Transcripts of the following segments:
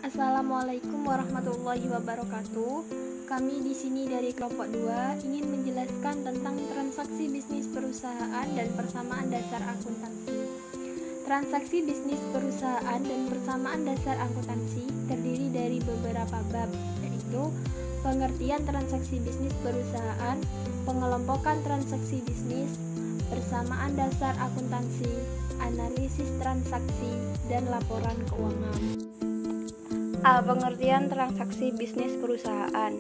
Assalamualaikum warahmatullahi wabarakatuh. Kami di sini dari kelompok 2 ingin menjelaskan tentang transaksi bisnis perusahaan dan persamaan dasar akuntansi. Transaksi bisnis perusahaan dan persamaan dasar akuntansi terdiri dari beberapa bab, yaitu pengertian transaksi bisnis perusahaan, pengelompokan transaksi bisnis, persamaan dasar akuntansi, analisis transaksi, dan laporan keuangan. A. Pengertian transaksi bisnis perusahaan.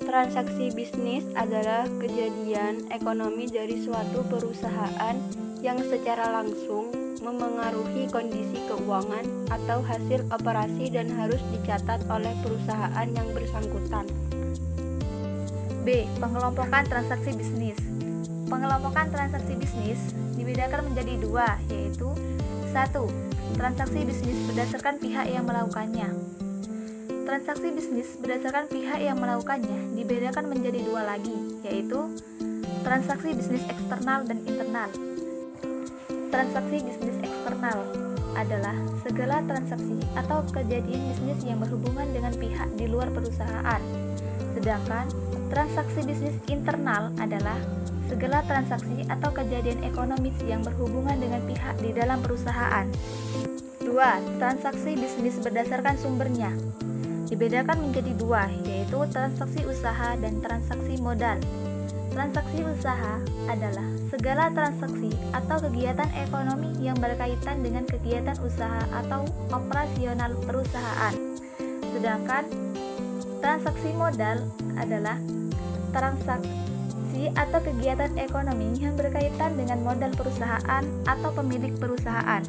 Transaksi bisnis adalah kejadian ekonomi dari suatu perusahaan yang secara langsung memengaruhi kondisi keuangan atau hasil operasi dan harus dicatat oleh perusahaan yang bersangkutan. B. Pengelompokan transaksi bisnis. Pengelompokan transaksi bisnis dibedakan menjadi dua, yaitu 1. Transaksi bisnis berdasarkan pihak yang melakukannya. Transaksi bisnis berdasarkan pihak yang melakukannya dibedakan menjadi dua lagi, yaitu transaksi bisnis eksternal dan internal. Transaksi bisnis eksternal adalah segala transaksi atau kejadian bisnis yang berhubungan dengan pihak di luar perusahaan. Sedangkan transaksi bisnis internal adalah segala transaksi atau kejadian ekonomis yang berhubungan dengan pihak di dalam perusahaan. 2. Transaksi bisnis berdasarkan sumbernya dibedakan menjadi dua, yaitu transaksi usaha dan transaksi modal. Transaksi usaha adalah segala transaksi atau kegiatan ekonomi yang berkaitan dengan kegiatan usaha atau operasional perusahaan. Sedangkan transaksi modal adalah transaksi atau kegiatan ekonomi yang berkaitan dengan modal perusahaan atau pemilik perusahaan.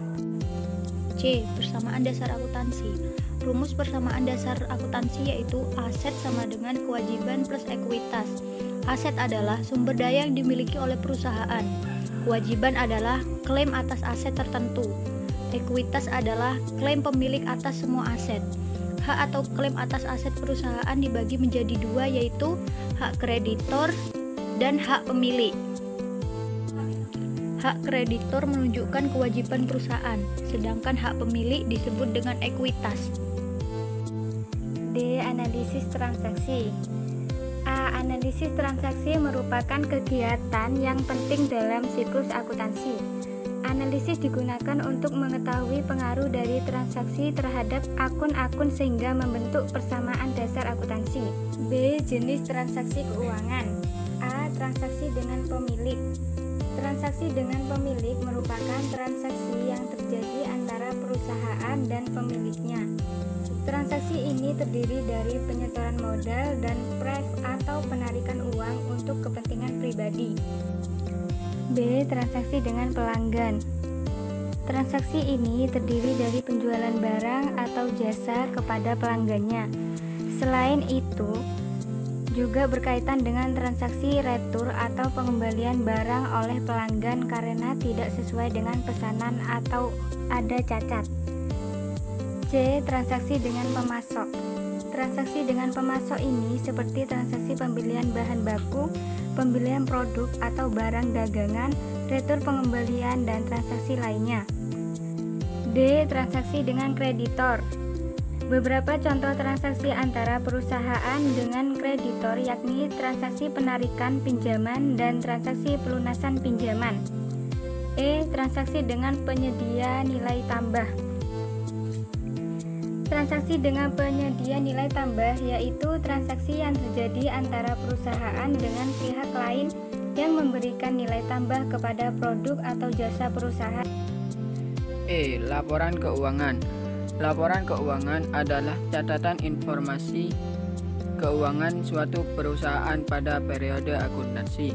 C. Persamaan dasar akuntansi. Rumus persamaan dasar akuntansi yaitu aset sama dengan kewajiban plus ekuitas. Aset adalah sumber daya yang dimiliki oleh perusahaan. Kewajiban adalah klaim atas aset tertentu. Ekuitas adalah klaim pemilik atas semua aset. Hak atau klaim atas aset perusahaan dibagi menjadi dua, yaitu hak kreditor dan hak pemilik. Hak kreditor menunjukkan kewajiban perusahaan, sedangkan hak pemilik disebut dengan ekuitas. D. Analisis transaksi. A. Analisis transaksi merupakan kegiatan yang penting dalam siklus akuntansi. Analisis digunakan untuk mengetahui pengaruh dari transaksi terhadap akun-akun sehingga membentuk persamaan dasar akuntansi. B. Jenis transaksi keuangan. A. Transaksi dengan pemilik. Transaksi dengan pemilik merupakan transaksi yang terjadi antara perusahaan dan pemiliknya. Transaksi ini terdiri dari penyetoran modal dan pref atau penarikan uang untuk kepentingan pribadi. B. Transaksi dengan pelanggan. Transaksi ini terdiri dari penjualan barang atau jasa kepada pelanggannya. Selain itu, juga berkaitan dengan transaksi retur atau pengembalian barang oleh pelanggan karena tidak sesuai dengan pesanan atau ada cacat. C. Transaksi dengan pemasok. Transaksi dengan pemasok ini seperti transaksi pembelian bahan baku, pembelian produk atau barang dagangan, retur pengembalian, dan transaksi lainnya. D. Transaksi dengan kreditor. Beberapa contoh transaksi antara perusahaan dengan kreditor yakni transaksi penarikan pinjaman dan transaksi pelunasan pinjaman. E. Transaksi dengan penyedia nilai tambah. Transaksi dengan penyedia nilai tambah yaitu transaksi yang terjadi antara perusahaan dengan pihak lain yang memberikan nilai tambah kepada produk atau jasa perusahaan. E. Laporan keuangan. Laporan keuangan adalah catatan informasi keuangan suatu perusahaan pada periode akuntansi.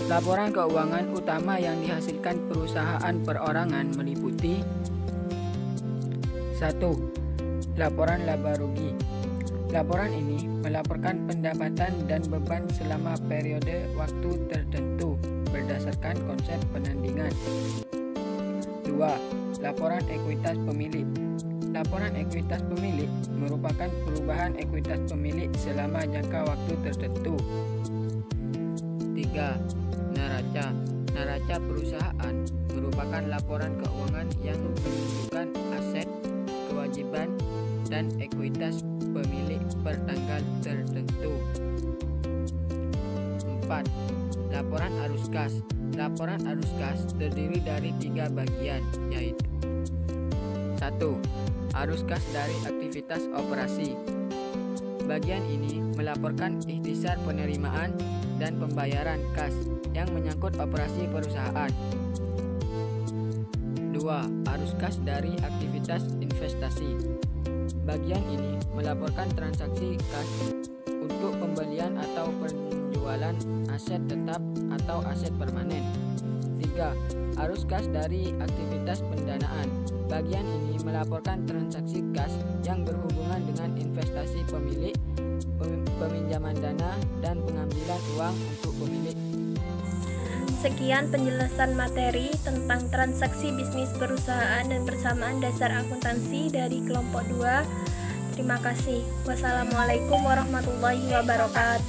Laporan keuangan utama yang dihasilkan perusahaan perorangan meliputi 1. Laporan laba rugi. Laporan ini melaporkan pendapatan dan beban selama periode waktu tertentu berdasarkan konsep penandingan. 2. Laporan ekuitas pemilik. Laporan ekuitas pemilik merupakan perubahan ekuitas pemilik selama jangka waktu tertentu. 3. Neraca. Neraca perusahaan merupakan laporan keuangan yang menunjukkan aset, kewajiban kewajiban dan ekuitas pemilik per tanggal tertentu. 4. Laporan arus kas. Laporan arus kas terdiri dari 3 bagian, yaitu 1. Arus kas dari aktivitas operasi. Bagian ini melaporkan ikhtisar penerimaan dan pembayaran kas yang menyangkut operasi perusahaan. 2. Arus kas dari aktivitas investasi. Bagian ini melaporkan transaksi kas untuk pembelian atau penjualan aset tetap atau aset permanen. 3. Arus kas dari aktivitas pendanaan. Bagian ini melaporkan transaksi kas yang berhubungan dengan investasi pemilik, peminjaman dana, dan pengambilan uang untuk pemilik. Sekian penjelasan materi tentang transaksi bisnis perusahaan dan persamaan dasar akuntansi dari kelompok 2. Terima kasih. Wassalamualaikum warahmatullahi wabarakatuh.